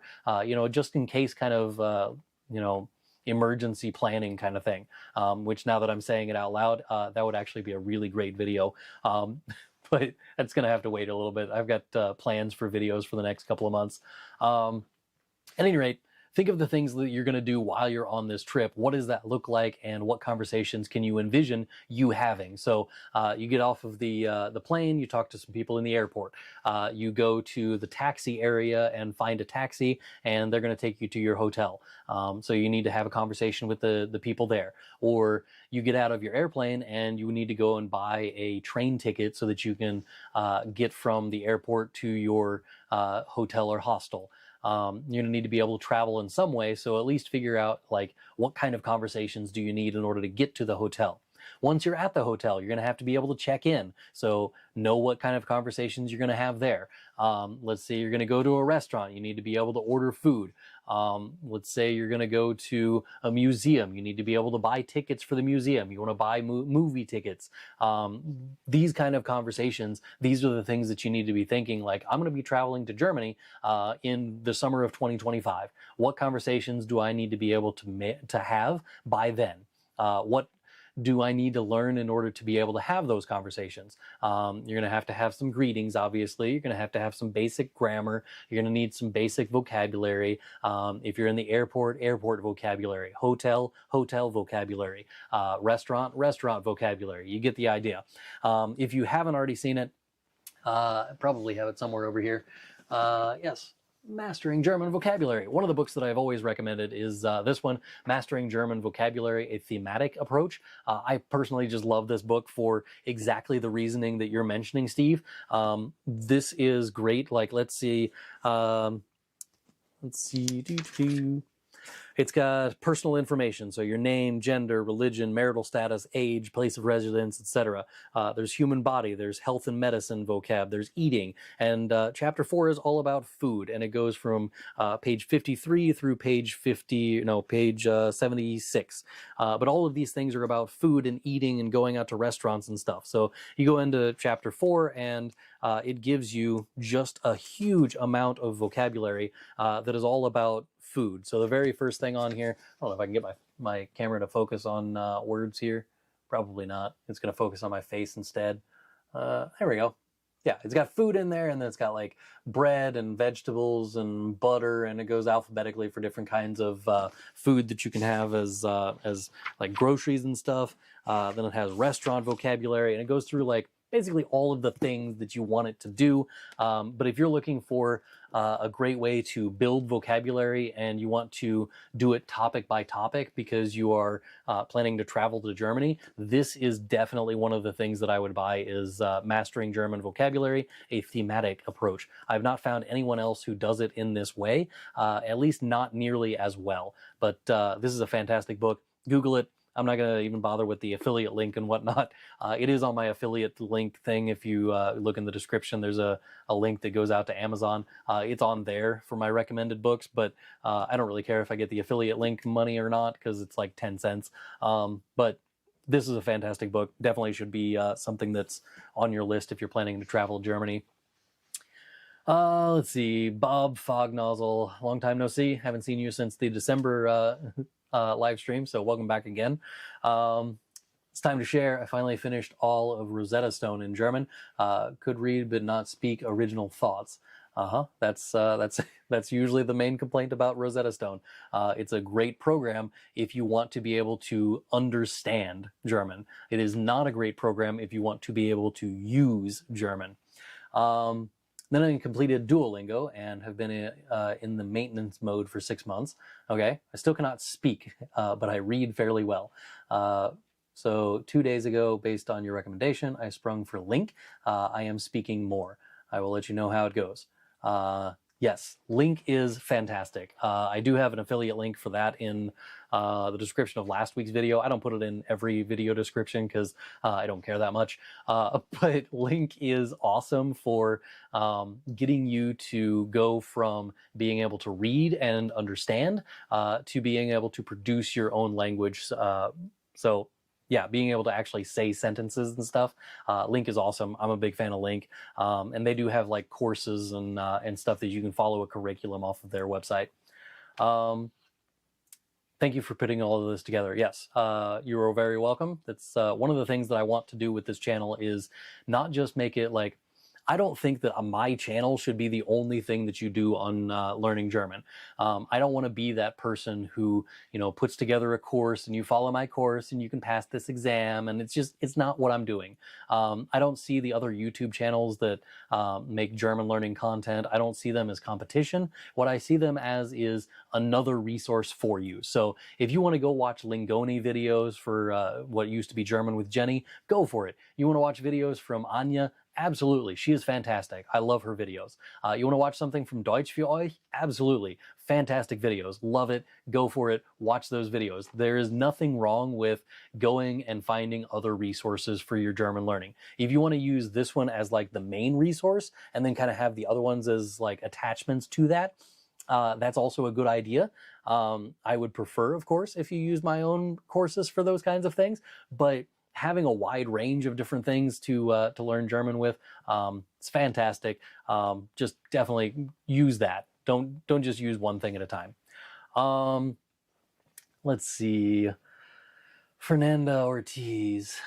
just in case kind of, emergency planning kind of thing, which now that I'm saying it out loud, that would actually be a really great video. But that's going to have to wait a little bit. I've got plans for videos for the next couple of months. At any rate, think of the things that you're going to do while you're on this trip. What does that look like, and what conversations can you envision you having? So you get off of the plane, you talk to some people in the airport. You go to the taxi area and find a taxi, and they're going to take you to your hotel. So you need to have a conversation with the people there. Or you get out of your airplane and you need to go and buy a train ticket so that you can get from the airport to your hotel or hostel. You're going to need to be able to travel in some way, so at least figure out like what kind of conversations do you need in order to get to the hotel. Once you're at the hotel, you're going to have to be able to check in, so know what kind of conversations you're going to have there. Let's say you're going to go to a restaurant, you need to be able to order food. Let's say you're going to go to a museum, you need to be able to buy tickets for the museum, you want to buy movie tickets. These kind of conversations, these are the things that you need to be thinking, like, I'm going to be traveling to Germany in the summer of 2025. What conversations do I need to be able to have by then? do I need to learn in order to be able to have those conversations? You're going to have some greetings, obviously. You're going to have some basic grammar. You're going to need some basic vocabulary. If you're in the airport, airport vocabulary, hotel, hotel vocabulary, restaurant, restaurant vocabulary. You get the idea. If you haven't already seen it, I probably have it somewhere over here. Yes. Mastering German Vocabulary. One of the books that I've always recommended is this one, Mastering German Vocabulary, a Thematic Approach. I personally just love this book for exactly the reasoning that you're mentioning, Steve. This is great. Like, let's see. It's got personal information, so your name, gender, religion, marital status, age, place of residence, etc. There's human body, there's health and medicine vocab, there's eating, and chapter 4 is all about food, and it goes from page 53 through page 76. But all of these things are about food and eating and going out to restaurants and stuff. So you go into chapter 4, and it gives you just a huge amount of vocabulary that is all about food. So the very first thing on here, I don't know if I can get my camera to focus on words here. Probably not. It's going to focus on my face instead. There we go. Yeah, it's got food in there, and then it's got like bread and vegetables and butter, and it goes alphabetically for different kinds of food that you can have as like groceries and stuff. Then it has restaurant vocabulary, and it goes through like basically all of the things that you want it to do. But if you're looking for a great way to build vocabulary and you want to do it topic by topic because you are planning to travel to Germany, this is definitely one of the things that I would buy is Mastering German Vocabulary, a Thematic Approach. I've not found anyone else who does it in this way, at least not nearly as well. But this is a fantastic book. Google it. I'm not going to even bother with the affiliate link and whatnot. It is on my affiliate link thing. If you look in the description, there's a link that goes out to Amazon. It's on there for my recommended books, but I don't really care if I get the affiliate link money or not because it's like 10 cents. But this is a fantastic book. Definitely should be something that's on your list if you're planning to travel to Germany. Let's see. Bob Fognozzle, long time no see. Haven't seen you since the December live stream, so welcome back again. It's time to share. I finally finished all of Rosetta Stone in German. Could read but not speak original thoughts. That's usually the main complaint about Rosetta Stone. It's a great program if you want to be able to understand German. It is not a great program if you want to be able to use German. Then I completed Duolingo and have been in the maintenance mode for 6 months. Okay, I still cannot speak, but I read fairly well. So 2 days ago, based on your recommendation, I sprung for Link. I am speaking more. I will let you know how it goes. Yes, Link is fantastic. I do have an affiliate link for that in the description of last week's video. I don't put it in every video description because I don't care that much. But Link is awesome for getting you to go from being able to read and understand to being able to produce your own language. So yeah, being able to actually say sentences and stuff. Link is awesome. I'm a big fan of Link. And they do have like courses and stuff that you can follow a curriculum off of their website. Thank you for putting all of this together. Yes, you are very welcome. That's one of the things that I want to do with this channel is not just make it like, I don't think that my channel should be the only thing that you do on learning German. I don't want to be that person who, puts together a course and you follow my course and you can pass this exam, and it's not what I'm doing. I don't see the other YouTube channels that make German learning content. I don't see them as competition. What I see them as is another resource for you. So if you want to go watch Lingoni videos for what used to be German with Jenny, go for it. You want to watch videos from Anya? Absolutely. She is fantastic. I love her videos. You want to watch something from Deutsch für euch? Absolutely. Fantastic videos. Love it. Go for it. Watch those videos. There is nothing wrong with going and finding other resources for your German learning. If you want to use this one as like the main resource and then kind of have the other ones as like attachments to that, that's also a good idea. I would prefer, of course, if you use my own courses for those kinds of things, but having a wide range of different things to learn German with, it's fantastic. Just definitely use that. Don't just use one thing at a time. Let's see. Fernanda Ortiz,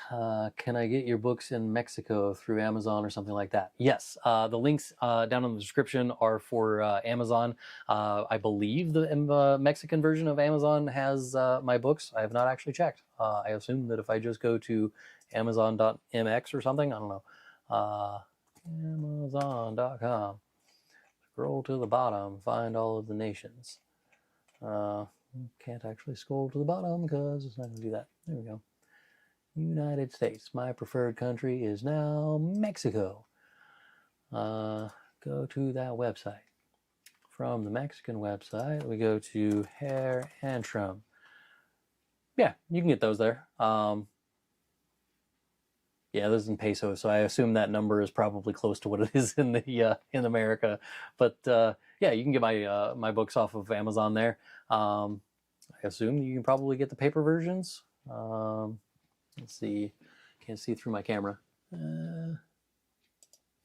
can I get your books in Mexico through Amazon or something like that? Yes. The links down in the description are for Amazon. I believe the Mexican version of Amazon has my books. I have not actually checked. I assume that if I just go to amazon.mx or something, I don't know, amazon.com, scroll to the bottom, find all of the nations. Can't actually scroll to the bottom because it's not going to do that. There we go. United States. My preferred country is now Mexico. Go to that website. From the Mexican website, we go to Herr Antrim. Yeah, you can get those there. Yeah, this is in pesos, so I assume that number is probably close to what it is in the in America. But yeah, you can get my my books off of Amazon there. I assume you can probably get the paper versions. Let's see, can't see through my camera.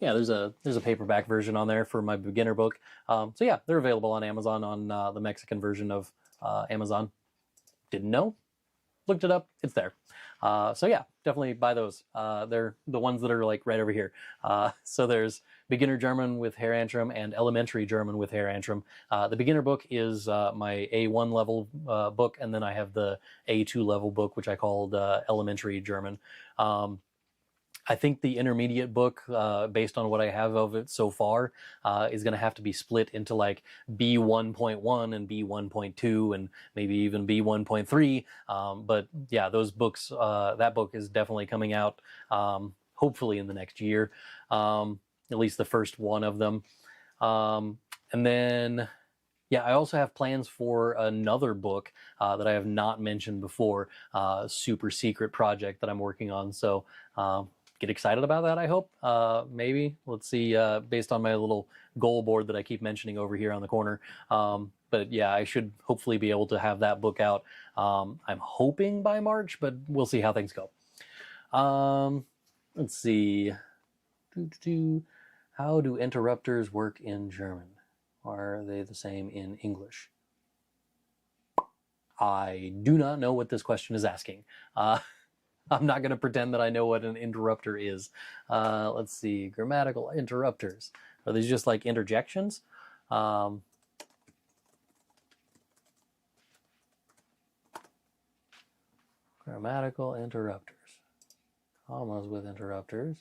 Yeah, there's a paperback version on there for my beginner book. So yeah, they're available on Amazon on the Mexican version of Amazon. Didn't know, looked it up, it's there. So yeah, definitely buy those. They're the ones that are like right over here. So there's beginner German with Herr Antrim and elementary German with Herr Antrim. The beginner book is my A1 level book, and then I have the A2 level book, which I called elementary German. I think the intermediate book, based on what I have of it so far, is going to have to be split into like B1.1 and B1.2 and maybe even B1.3. But yeah, those books, that book is definitely coming out, hopefully in the next year, at least the first one of them. And then, yeah, I also have plans for another book that I have not mentioned before, super secret project that I'm working on. So get excited about that, I hope. Maybe. Let's see, based on my little goal board that I keep mentioning over here on the corner. But yeah, I should hopefully be able to have that book out. I'm hoping by March, but we'll see how things go. Let's see. How do interrupters work in German? Are they the same in English? I do not know what this question is asking. I'm not going to pretend that I know what an interrupter is. Let's see, grammatical interrupters. Are these just like interjections? Grammatical interrupters. Commas with interrupters.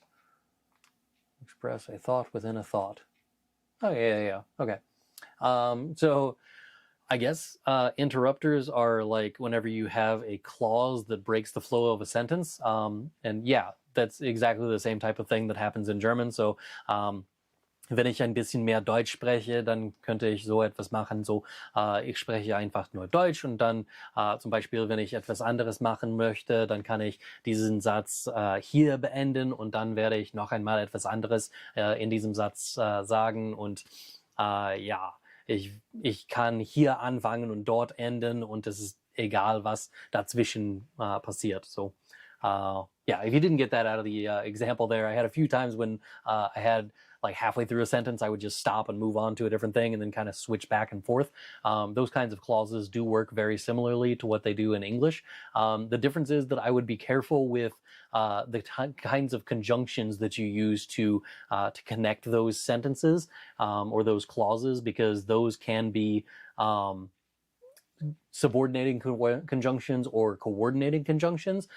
Express a thought within a thought. Oh, yeah. Okay. So I guess interrupters are like whenever you have a clause that breaks the flow of a sentence. And yeah, that's exactly the same type of thing that happens in German. So wenn ich ein bisschen mehr Deutsch spreche, dann könnte ich so etwas machen, so ich spreche einfach nur Deutsch und dann zum Beispiel, wenn ich etwas anderes machen möchte, dann kann ich diesen Satz hier beenden und dann werde ich noch einmal etwas anderes in diesem Satz sagen und ja, ich kann hier anfangen und dort enden und es ist egal, was dazwischen passiert. So, yeah, if you didn't get that out of the example there, I had a few times when I had like halfway through a sentence, I would just stop and move on to a different thing and then kind of switch back and forth. Those kinds of clauses do work very similarly to what they do in English. The difference is that I would be careful with the kinds of conjunctions that you use to connect those sentences or those clauses, because those can be subordinating conjunctions or coordinating conjunctions.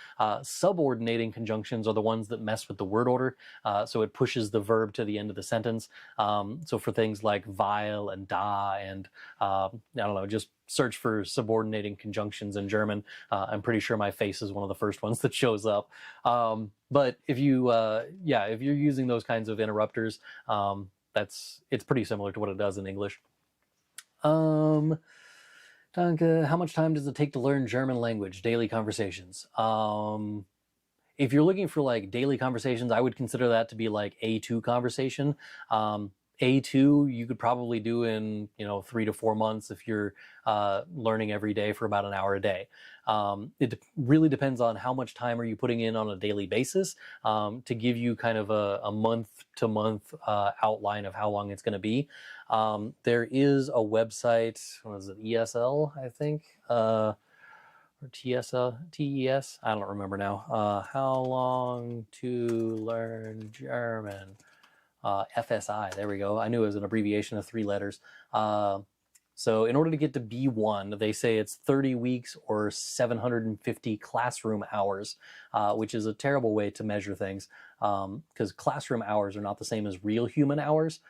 Subordinating conjunctions are the ones that mess with the word order, so it pushes the verb to the end of the sentence. So for things like weil and da and I don't know, just search for subordinating conjunctions in German. I'm pretty sure my face is one of the first ones that shows up. But if you, yeah, if you're using those kinds of interrupters, it's pretty similar to what it does in English. Danke. How much time does it take to learn German language? Daily conversations. If you're looking for like daily conversations, I would consider that to be like A2 conversation. A2 you could probably do in 3 to 4 months if you're learning every day for about an hour a day. It really depends on how much time are you putting in on a daily basis to give you kind of a month to month outline of how long it's going to be. There is a website, what is it, ESL, I think, or or TES, I don't remember now. How long to learn German? FSI, there we go. I knew it was an abbreviation of 3 letters. So in order to get to B1, they say it's 30 weeks or 750 classroom hours, which is a terrible way to measure things, because classroom hours are not the same as real human hours.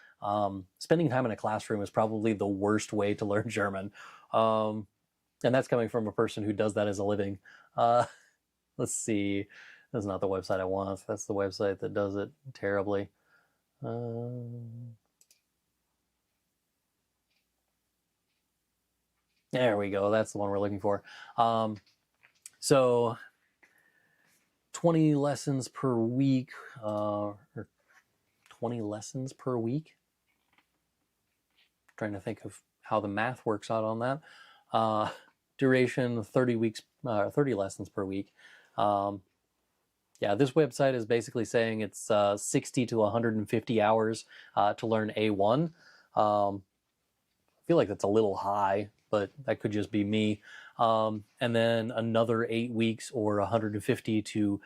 Spending time in a classroom is probably the worst way to learn German. And that's coming from a person who does that as a living. Let's see. That's not the website I want. That's the website that does it terribly. There we go. That's the one we're looking for. So 20 lessons per week, or 20 lessons per week. I'm trying to think of how the math works out on that. Duration 30 weeks, 30 lessons per week. Yeah, this website is basically saying it's 60 to 150 hours to learn A1. I feel like that's a little high, but that could just be me. And then another 8 weeks or 150 to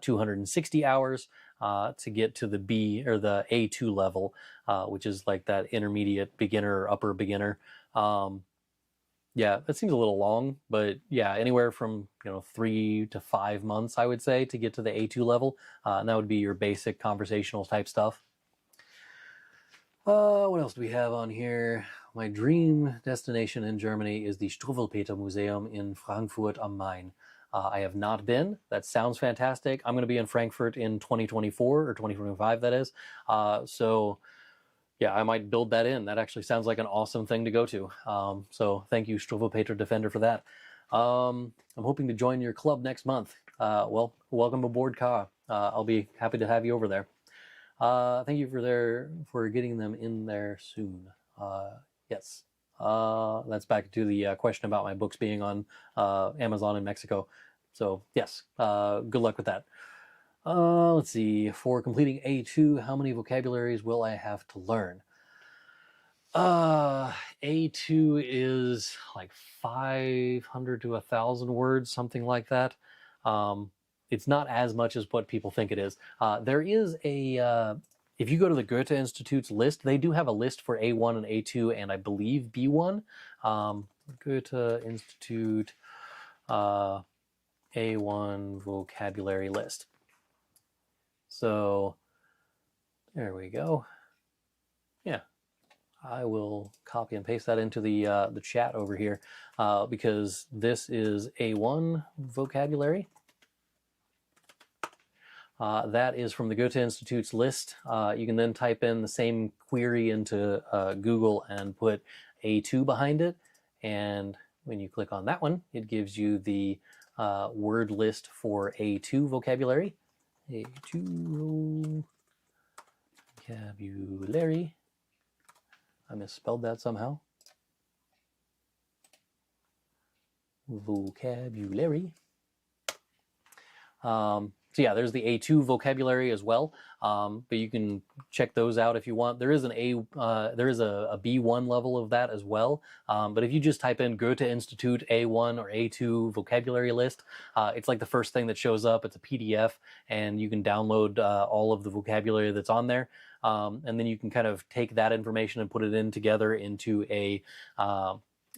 260 hours to get to the B or the A2 level, which is like that intermediate beginner or upper beginner. Yeah, that seems a little long, but yeah, anywhere from 3 to 5 months, I would say, to get to the A2 level. And that would be your basic conversational type stuff. What else do we have on here? My dream destination in Germany is the Struwwelpeter Museum in Frankfurt am Main. I have not been. That sounds fantastic. I'm going to be in Frankfurt in 2024 or 2025, that is. So yeah, I might build that in. That actually sounds like an awesome thing to go to. So thank you, Struwwelpeter Defender, for that. I'm hoping to join your club next month. Well, welcome aboard, Ka. I'll be happy to have you over there. Thank you for getting them in there soon. Yes. That's back to the question about my books being on Amazon in Mexico. So yes, good luck with that. Let's see. For completing A2, how many vocabularies will I have to learn? A2 is like 500 to 1,000 words, something like that. It's not as much as what people think it is. There is a, if you go to the Goethe Institute's list, they do have a list for A1 and A2 and I believe B1. Goethe Institute A1 vocabulary list. So there we go. Yeah, I will copy and paste that into the chat over here because this is A1 vocabulary. That is from the Goethe Institute's list. You can then type in the same query into Google and put A2 behind it. And when you click on that one, it gives you the word list for A2 vocabulary. A2 vocabulary. I misspelled that somehow. Vocabulary. So yeah, there's the A2 vocabulary as well, but you can check those out if you want. There is a B1 level of that as well, but if you just type in Goethe Institute A1 or A2 vocabulary list, it's like the first thing that shows up. It's a PDF, and you can download all of the vocabulary that's on there, and then you can kind of take that information and put it in together into a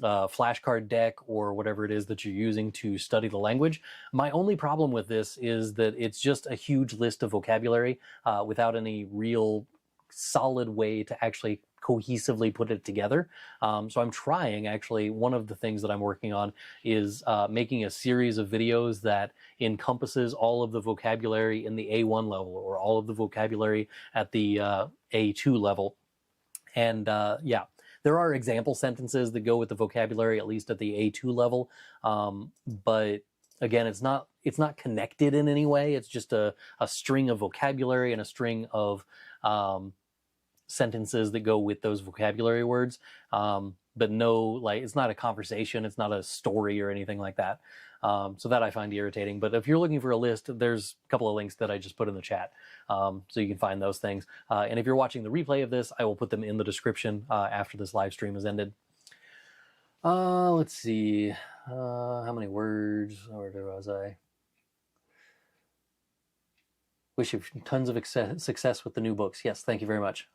flashcard deck or whatever it is that you're using to study the language. My only problem with this is that it's just a huge list of vocabulary without any real solid way to actually cohesively put it together. So I'm trying, actually, one of the things that I'm working on is making a series of videos that encompasses all of the vocabulary in the A1 level or all of the vocabulary at the A2 level. And yeah, there are example sentences that go with the vocabulary, at least at the A2 level. But again, it's not connected in any way. It's just a string of vocabulary and a string of sentences that go with those vocabulary words. But no, like, it's not a conversation. It's not a story or anything like that. So that I find irritating. But if you're looking for a list, there's a couple of links that I just put in the chat. So you can find those things. And if you're watching the replay of this, I will put them in the description after this live stream is ended. Let's see. How many words? Where was I? Wish you tons of success with the new books. Yes, thank you very much.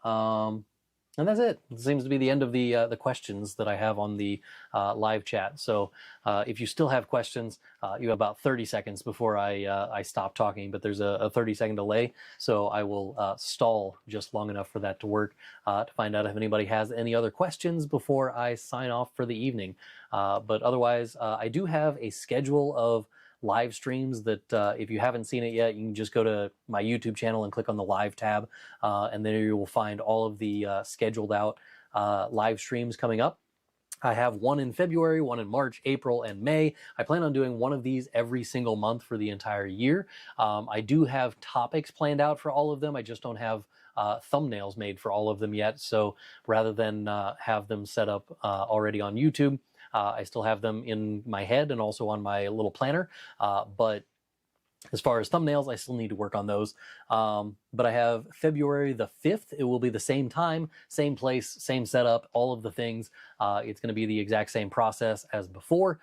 And that's it. It seems to be the end of the questions that I have on the live chat. So if you still have questions, you have about 30 seconds before I stop talking, but there's a 30-second delay. So I will stall just long enough for that to work to find out if anybody has any other questions before I sign off for the evening. But otherwise, I do have a schedule of live streams that if you haven't seen it yet, you can just go to my YouTube channel and click on the live tab, and there you will find all of the scheduled out live streams coming up. I have one in February, one in March, April, and May. I plan on doing one of these every single month for the entire year. I do have topics planned out for all of them. I just don't have thumbnails made for all of them yet. So rather than have them set up already on YouTube, I still have them in my head and also on my little planner. But as far as thumbnails, I still need to work on those. But I have February the 5th. It will be the same time, same place, same setup, all of the things. It's going to be the exact same process as before.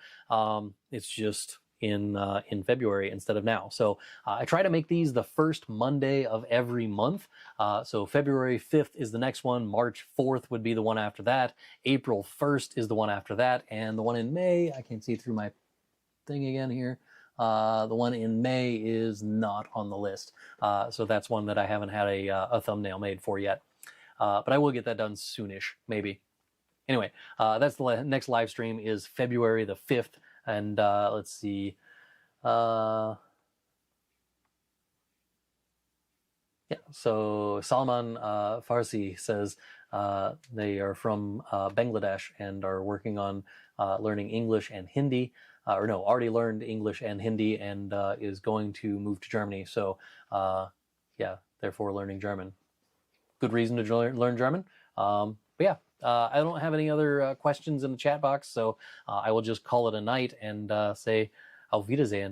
It's just in February instead of now. So I try to make these the first Monday of every month. So February 5th is the next one. March 4th would be the one after that. April 1st is the one after that. And the one in May, I can't see through my thing again here. The one in May is not on the list. So that's one that I haven't had a thumbnail made for yet. But I will get that done soonish, maybe. Anyway, that's the next live stream is February the 5th. And let's see. Yeah, so Salman Farsi says they are from Bangladesh and are working on learning English and Hindi. Or no, already learned English and Hindi and is going to move to Germany. So yeah, therefore learning German. Good reason to learn German. But yeah, I don't have any other questions in the chat box, so I will just call it a night and say Auf Wiedersehen.